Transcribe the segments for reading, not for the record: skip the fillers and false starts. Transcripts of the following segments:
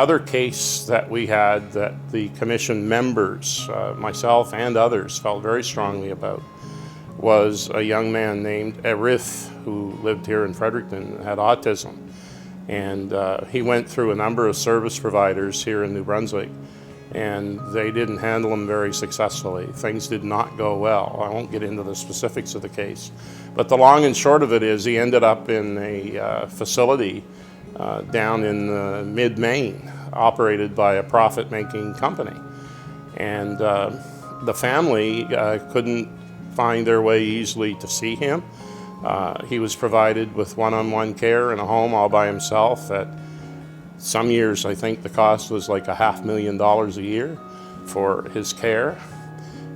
Another case that we had that the commission members, myself and others, felt very strongly about was a young man named Arif who lived here in Fredericton and had autism. And he went through a number of service providers here in New Brunswick, and they didn't handle him very successfully. Things did not go well. I won't get into the specifics of the case. But the long and short of it is he ended up in a facility down in mid-Maine, operated by a profit-making company. And the family couldn't find their way easily to see him. He was provided with one-on-one care in a home all by himself. At some years, I think the cost was like $500,000 a year for his care.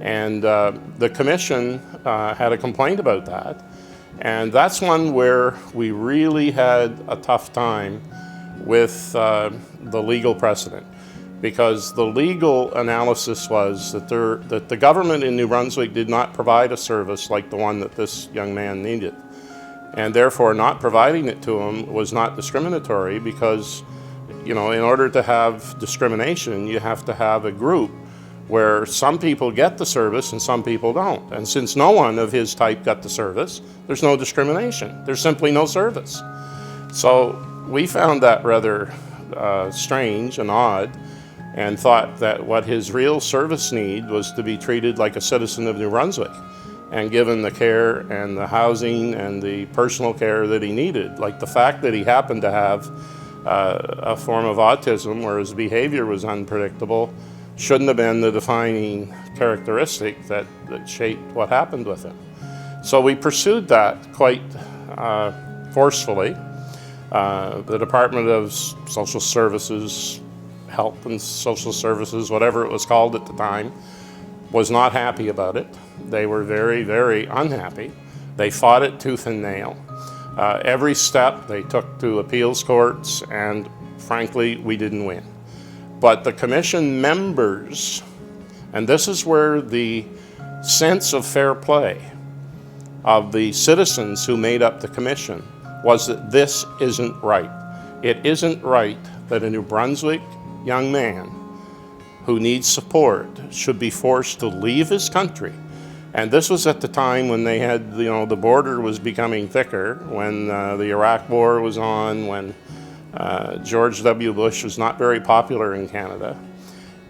And the commission had a complaint about that. And that's one where we really had a tough time with the legal precedent, because the legal analysis was that the government in New Brunswick did not provide a service like the one that this young man needed. And therefore not providing it to him was not discriminatory, because, you know, in order to have discrimination, you have to have a group where some people get the service and some people don't. And since no one of his type got the service, there's no discrimination. There's simply no service. So we found that rather strange and odd, and thought that what his real service need was to be treated like a citizen of New Brunswick and given the care and the housing and the personal care that he needed. Like the fact that he happened to have a form of autism where his behavior was unpredictable shouldn't have been the defining characteristic that shaped what happened with him. So we pursued that quite forcefully. The Department of Social Services, Health and Social Services, whatever it was called at the time, was not happy about it. They were very, very unhappy. They fought it tooth and nail. Every step they took to appeals courts, and frankly, we didn't win. But the commission members, and this is where the sense of fair play of the citizens who made up the commission was that this isn't right. It isn't right that a New Brunswick young man who needs support should be forced to leave his country. And this was at the time when they had, you know, the border was becoming thicker, when the Iraq War was on, when George W. Bush was not very popular in Canada.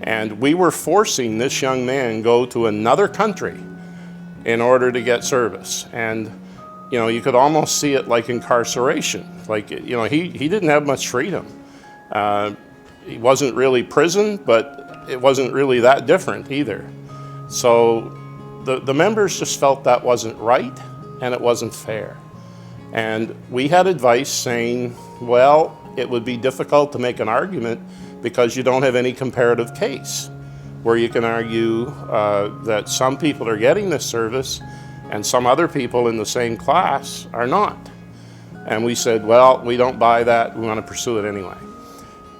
And we were forcing this young man go to another country in order to get service. And, you know, you could almost see it like incarceration. Like, you know, he didn't have much freedom. He wasn't really prison, but it wasn't really that different either. So the members just felt that wasn't right and it wasn't fair. And we had advice saying, well, it would be difficult to make an argument because you don't have any comparative case where you can argue that some people are getting this service and some other people in the same class are not. And we said, well, we don't buy that, we want to pursue it anyway.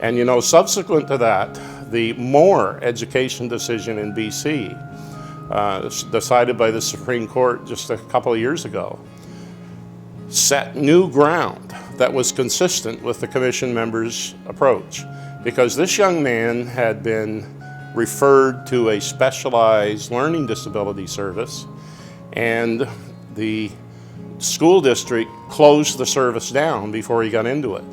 And you know, subsequent to that, the Moore education decision in BC, decided by the Supreme Court just a couple of years ago, set new ground that was consistent with the commission members' approach. Because this young man had been referred to a specialized learning disability service, and the school district closed the service down before he got into it.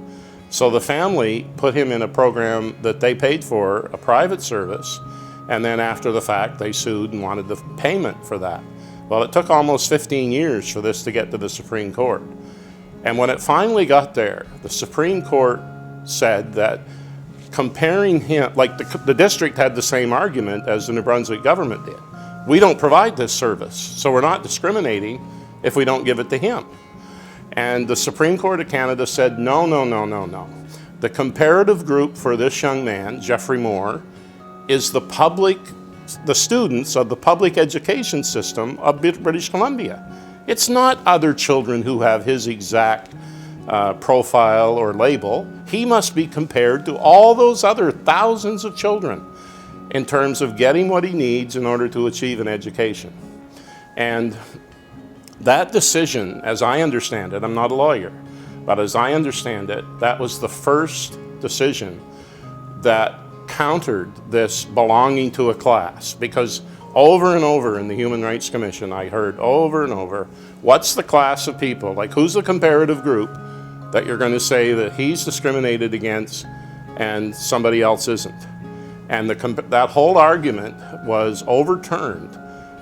So the family put him in a program that they paid for, a private service, and then after the fact they sued and wanted the payment for that. Well, it took almost 15 years for this to get to the Supreme Court. And when it finally got there, the Supreme Court said that comparing him, like the district had the same argument as the New Brunswick government did. We don't provide this service, so we're not discriminating if we don't give it to him. And the Supreme Court of Canada said, no, no, no, no, no. The comparative group for this young man, Jeffrey Moore, is the students of the public education system of British Columbia. It's not other children who have his exact profile or label. He must be compared to all those other thousands of children in terms of getting what he needs in order to achieve an education. And that decision, as I understand it, I'm not a lawyer, but as I understand it, that was the first decision that countered this belonging to a class, because over and over in the Human Rights Commission I heard over and over, what's the class of people, like who's the comparative group that you're going to say that he's discriminated against and somebody else isn't? And that whole argument was overturned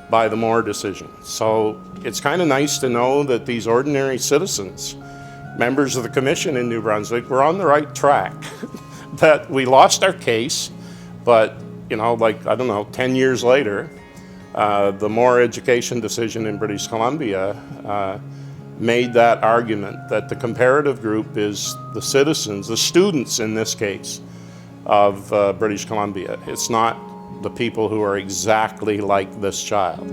by the Moore decision. So it's kind of nice to know that these ordinary citizens, members of the commission in New Brunswick, were on the right track. That we lost our case, but you know, like, I don't know, 10 years later, the Moore education decision in British Columbia made that argument that the comparative group is the citizens, the students in this case, of British Columbia. It's not the people who are exactly like this child.